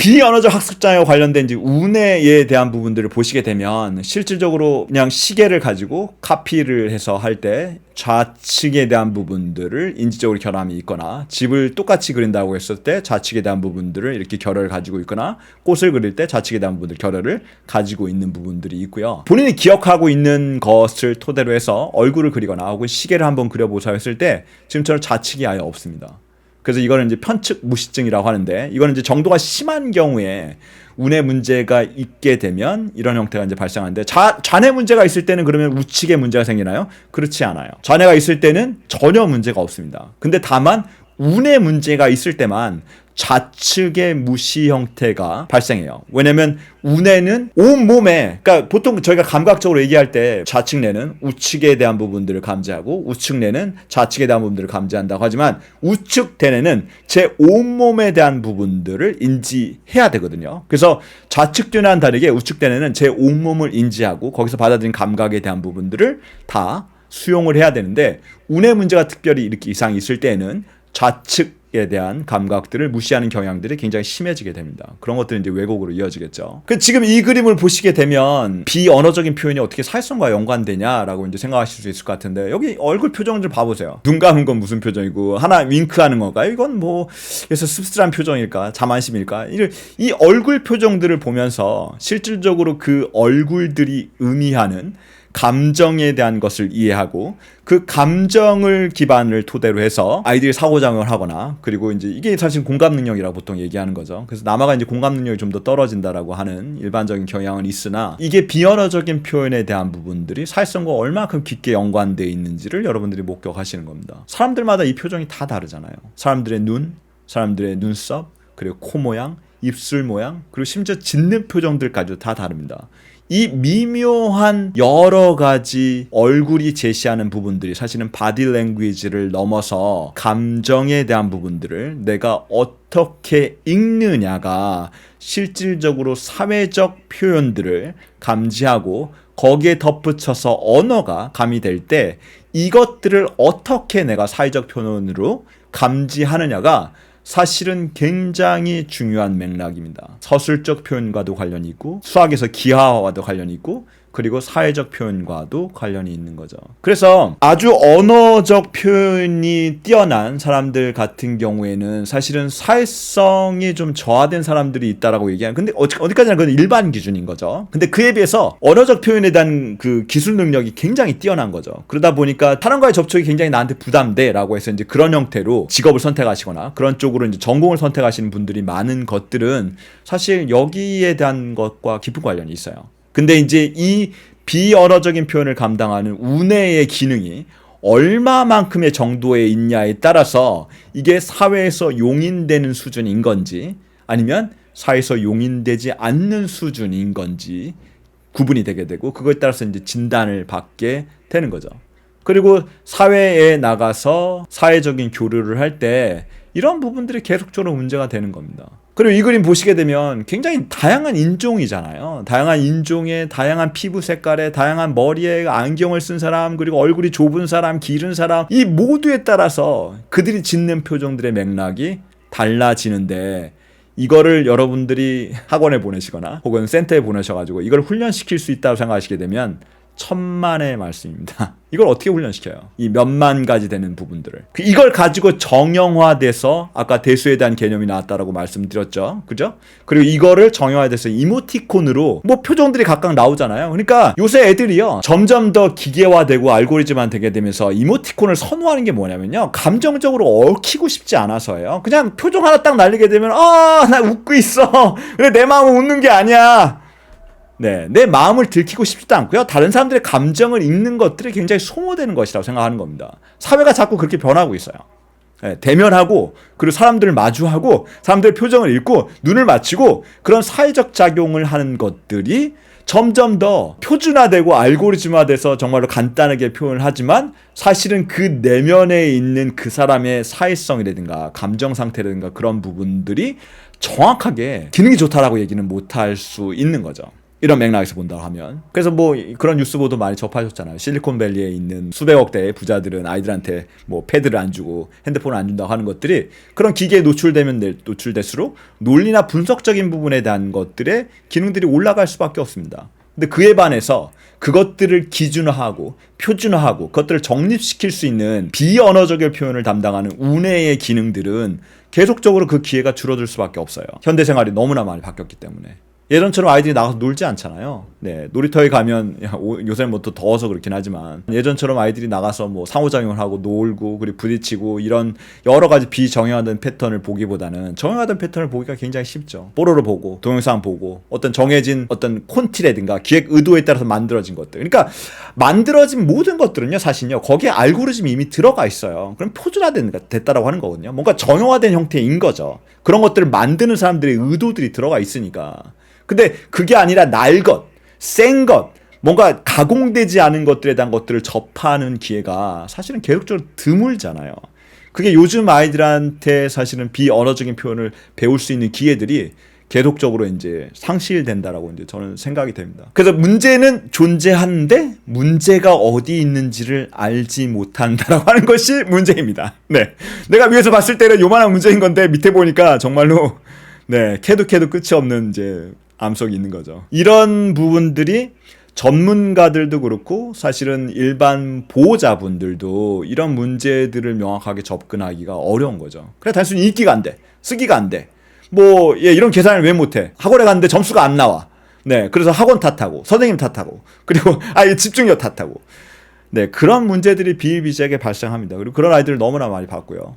비언어적 학습장애와 관련된 이제 운해에 대한 부분들을 보시게 되면 실질적으로 그냥 시계를 가지고 카피를 해서 할 때 좌측에 대한 부분들을 인지적으로 결함이 있거나, 집을 똑같이 그린다고 했을 때 좌측에 대한 부분들을 이렇게 결여를 가지고 있거나, 꽃을 그릴 때 좌측에 대한 부분들 결여를 가지고 있는 부분들이 있고요. 본인이 기억하고 있는 것을 토대로 해서 얼굴을 그리거나 혹은 시계를 한번 그려보자 했을 때 지금처럼 좌측이 아예 없습니다. 그래서 이거는 이제 편측 무시증이라고 하는데, 이거는 이제 정도가 심한 경우에 운의 문제가 있게 되면 이런 형태가 이제 발생하는데, 좌뇌 문제가 있을 때는 그러면 우측에 문제가 생기나요? 그렇지 않아요. 좌뇌가 있을 때는 전혀 문제가 없습니다. 근데 다만 운의 문제가 있을 때만 좌측의 무시 형태가 발생해요. 왜냐면 운에는 온몸에, 그러니까 보통 저희가 감각적으로 얘기할 때 좌측 뇌는 우측에 대한 부분들을 감지하고 우측 뇌는 좌측에 대한 부분들을 감지한다고 하지만, 우측 대뇌는 제 온몸에 대한 부분들을 인지해야 되거든요. 그래서 좌측 대뇌와는 다르게 우측 대뇌는 제 온몸을 인지하고 거기서 받아들인 감각에 대한 부분들을 다 수용을 해야 되는데, 운의 문제가 특별히 이렇게 이상이 있을 때에는 좌측에 대한 감각들을 무시하는 경향들이 굉장히 심해지게 됩니다. 그런 것들은 이제 왜곡으로 이어지겠죠. 지금 이 그림을 보시게 되면 비언어적인 표현이 어떻게 사회성과 연관되냐라고 이제 생각하실 수 있을 것 같은데, 여기 얼굴 표정 좀 봐보세요. 눈 감은 건 무슨 표정이고, 하나 윙크하는 건가요? 이건 뭐 그래서 씁쓸한 표정일까? 자만심일까? 이 얼굴 표정들을 보면서 실질적으로 그 얼굴들이 의미하는 감정에 대한 것을 이해하고, 그 감정을 기반을 토대로 해서 아이들이 사고장을 하거나, 그리고 이제 이게 사실 공감 능력이라고 보통 얘기하는 거죠. 그래서 남아가 이제 공감 능력이 좀 더 떨어진다라고 하는 일반적인 경향은 있으나, 이게 비언어적인 표현에 대한 부분들이 사회성과 얼마큼 깊게 연관되어 있는지를 여러분들이 목격하시는 겁니다. 사람들마다 이 표정이 다 다르잖아요. 사람들의 눈, 사람들의 눈썹, 그리고 코 모양, 입술 모양, 그리고 심지어 짖는 표정들까지도 다 다릅니다. 이 미묘한 여러 가지 얼굴이 제시하는 부분들이 사실은 바디 랭귀지를 넘어서 감정에 대한 부분들을 내가 어떻게 읽느냐가 실질적으로 사회적 표현들을 감지하고 거기에 덧붙여서 언어가 가미될 때 이것들을 어떻게 내가 사회적 표현으로 감지하느냐가 사실은 굉장히 중요한 맥락입니다. 서술적 표현과도 관련이 있고, 수학에서 기하와도 관련이 있고, 그리고 사회적 표현과도 관련이 있는 거죠. 그래서 아주 언어적 표현이 뛰어난 사람들 같은 경우에는 사실은 사회성이 좀 저하된 사람들이 있다라고 얘기하는, 근데 어디까지나 그건 일반 기준인 거죠. 근데 그에 비해서 언어적 표현에 대한 그 기술 능력이 굉장히 뛰어난 거죠. 그러다 보니까 사람과의 접촉이 굉장히 나한테 부담돼라고 해서 이제 그런 형태로 직업을 선택하시거나 그런 쪽으로 이제 전공을 선택하시는 분들이 많은 것들은 사실 여기에 대한 것과 깊은 관련이 있어요. 근데 이제 이 비언어적인 표현을 감당하는 운해의 기능이 얼마만큼의 정도에 있냐에 따라서 이게 사회에서 용인되는 수준인 건지 아니면 사회에서 용인되지 않는 수준인 건지 구분이 되게 되고, 그거에 따라서 이제 진단을 받게 되는 거죠. 그리고 사회에 나가서 사회적인 교류를 할 때 이런 부분들이 계속적으로 문제가 되는 겁니다. 그리고 이 그림 보시게 되면 굉장히 다양한 인종이잖아요. 다양한 인종의 다양한 피부 색깔에 다양한 머리에 안경을 쓴 사람, 그리고 얼굴이 좁은 사람, 길은 사람, 이 모두에 따라서 그들이 짓는 표정들의 맥락이 달라지는데, 이거를 여러분들이 학원에 보내시거나 혹은 센터에 보내셔가지고 이걸 훈련시킬 수 있다고 생각하시게 되면 천만의 말씀입니다. 이걸 어떻게 훈련시켜요? 이 몇만 가지 되는 부분들을. 이걸 가지고 정형화돼서 아까 대수에 대한 개념이 나왔다라고 말씀드렸죠. 그죠? 그리고 이거를 정형화돼서 이모티콘으로 뭐 표정들이 각각 나오잖아요. 그러니까 요새 애들이요, 점점 더 기계화되고 알고리즘화 되게 되면서 이모티콘을 선호하는 게 뭐냐면요, 감정적으로 얽히고 싶지 않아서예요. 그냥 표정 하나 딱 날리게 되면 나 웃고 있어. 근데 내 마음은 웃는 게 아니야. 네, 내 마음을 들키고 싶지도 않고요. 다른 사람들의 감정을 읽는 것들이 굉장히 소모되는 것이라고 생각하는 겁니다. 사회가 자꾸 그렇게 변하고 있어요. 네, 대면하고, 그리고 사람들을 마주하고, 사람들의 표정을 읽고, 눈을 맞추고, 그런 사회적 작용을 하는 것들이 점점 더 표준화되고 알고리즘화돼서 정말로 간단하게 표현을 하지만, 사실은 그 내면에 있는 그 사람의 사회성이라든가 감정 상태라든가 그런 부분들이 정확하게 기능이 좋다라고 얘기는 못할 수 있는 거죠. 이런 맥락에서 본다고 하면. 그래서 뭐 그런 뉴스 보도 많이 접하셨잖아요. 실리콘밸리에 있는 수백억 대의 부자들은 아이들한테 뭐 패드를 안 주고 핸드폰을 안 준다고 하는 것들이 그런 기계에 노출될수록 논리나 분석적인 부분에 대한 것들의 기능들이 올라갈 수밖에 없습니다. 근데 그에 반해서 그것들을 기준화하고 표준화하고 그것들을 정립시킬 수 있는 비언어적인 표현을 담당하는 운해의 기능들은 계속적으로 그 기회가 줄어들 수밖에 없어요. 현대 생활이 너무나 많이 바뀌었기 때문에. 예전처럼 아이들이 나가서 놀지 않잖아요. 네, 놀이터에 가면 요새는 뭐 또 더워서 그렇긴 하지만 예전처럼 아이들이 나가서 뭐 상호작용을 하고 놀고 그리고 부딪히고 이런 여러 가지 비정형화된 패턴을 보기보다는 정형화된 패턴을 보기가 굉장히 쉽죠. 뽀로로 보고 동영상 보고 어떤 정해진 어떤 콘티라든가 기획 의도에 따라서 만들어진 것들. 그러니까 만들어진 모든 것들은요 사실요 거기에 알고리즘이 이미 들어가 있어요. 그럼 표준화됐다라고 하는 거거든요. 뭔가 정형화된 형태인 거죠. 그런 것들을 만드는 사람들의 의도들이 들어가 있으니까. 근데 그게 아니라 날 것, 센 것, 뭔가 가공되지 않은 것들에 대한 것들을 접하는 기회가 사실은 계속적으로 드물잖아요. 그게 요즘 아이들한테 사실은 비언어적인 표현을 배울 수 있는 기회들이 계속적으로 이제 상실된다라고 이제 저는 생각이 됩니다. 그래서 문제는 존재하는데 문제가 어디 있는지를 알지 못한다라고 하는 것이 문제입니다. 네. 내가 위에서 봤을 때는 요만한 문제인 건데 밑에 보니까 정말로 네, 캐도 끝이 없는 이제 암석이 있는 거죠. 이런 부분들이 전문가들도 그렇고 사실은 일반 보호자분들도 이런 문제들을 명확하게 접근하기가 어려운 거죠. 그래 단순히 읽기가 안 돼. 쓰기가 안 돼. 뭐 이런 계산을 왜 못해? 학원에 갔는데 점수가 안 나와. 네, 그래서 학원 탓하고 선생님 탓하고 그리고 집중력 탓하고 네, 그런 문제들이 비일비재하게 발생합니다. 그리고 그런 아이들을 너무나 많이 봤고요.